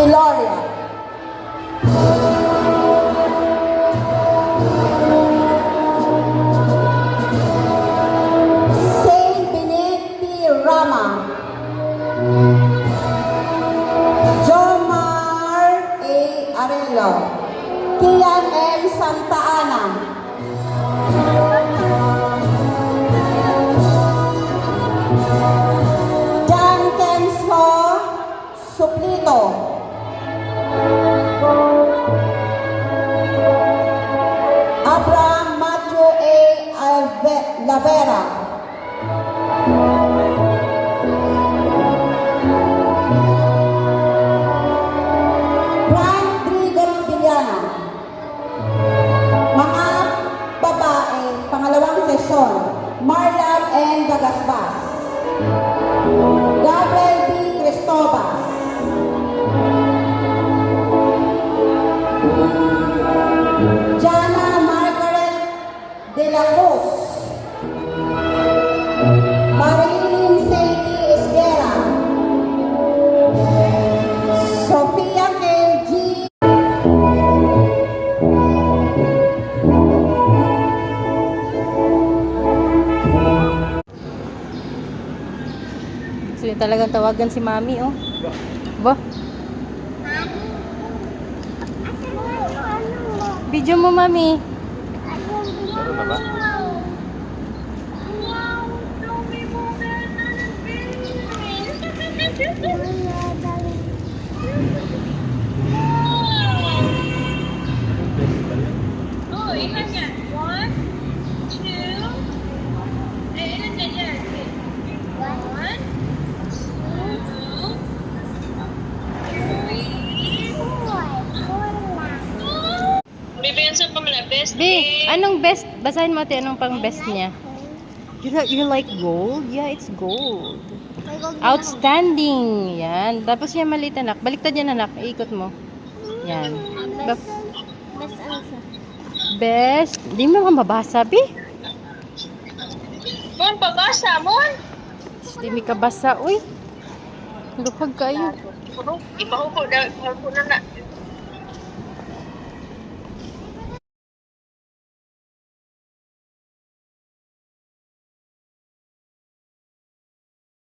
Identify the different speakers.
Speaker 1: Piloria. Saint Benedicti Rama. Jomar A. Arelo. Kian M. Santa Ana. John Kenso Suplito. Abraham Matthew A. Lavera. Frank Drigon Villano. Mga babae, pangalawang sesyon. Marlon N. Bagasbas. Gabriel B. Cristobas. Jana Margaret de la Cruz. Marilyn Sadie Esguera. Sofia K. G.
Speaker 2: So, yun talagang tawagan si Mami, oh. Ba? Video mo, Mami.
Speaker 3: Meron na ba?
Speaker 4: Oh, ilan yan? 1, 2, ilan yan yan? 1, 2, 3. Bibiyansan pa man na best.
Speaker 2: Di, anong best? Basahin mo, anong pang best niya? You like gold? Yeah, it's gold. Outstanding. Yan. Tapos yan maliit, anak. Baliktad yan, anak. Iikot mo. Yan. Best. Di mo ka mabasa, Bi.
Speaker 4: Mon, pabasa, Mon.
Speaker 2: Di mi ka basa, uy. Lupag kayo.
Speaker 4: Ipahupo na